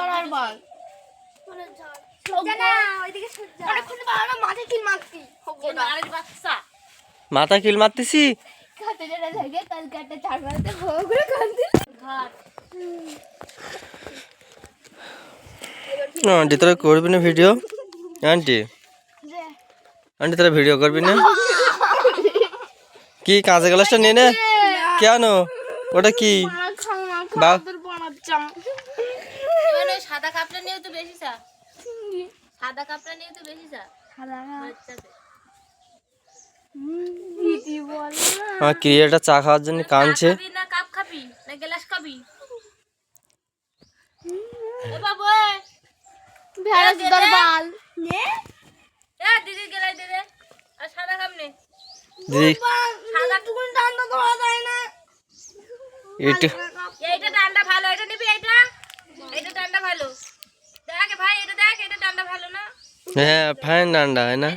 লড়ার বল মাথা কিল মারতেছি আন্টি তোরা করবি না ভিডিও? আন্টি আন্টি তোরা ভিডিও করবি না? কি কাঁচা গ্লাসটা নিয়ে নে। কেন ওটা কি? সাদা কাপড়া নিয়ে তো বেশি চা, সাদা কাপড়া নিয়ে তো বেশি চা। আমার ক্রিয়েটা চা খাওয়ার জন্য কাঁদছে। না কাপ খাবি না গ্লাস খাবি? এ বাবু ভেড়া দরবাল নে এ দিদি গেলাই দে দে আর সাদা কাপ নে দিদি সাদা টুকুন ডান্ডা ধরা যায় না। এটা এইটা ডান্ডা ভালো, এটা নিবি? এটা ডান্ডা ভালো। দেখ ভাই এটা দেখ, এটা ডান্ডা ভালো না? হ্যাঁ ফাইন ডান্ডা হয় না?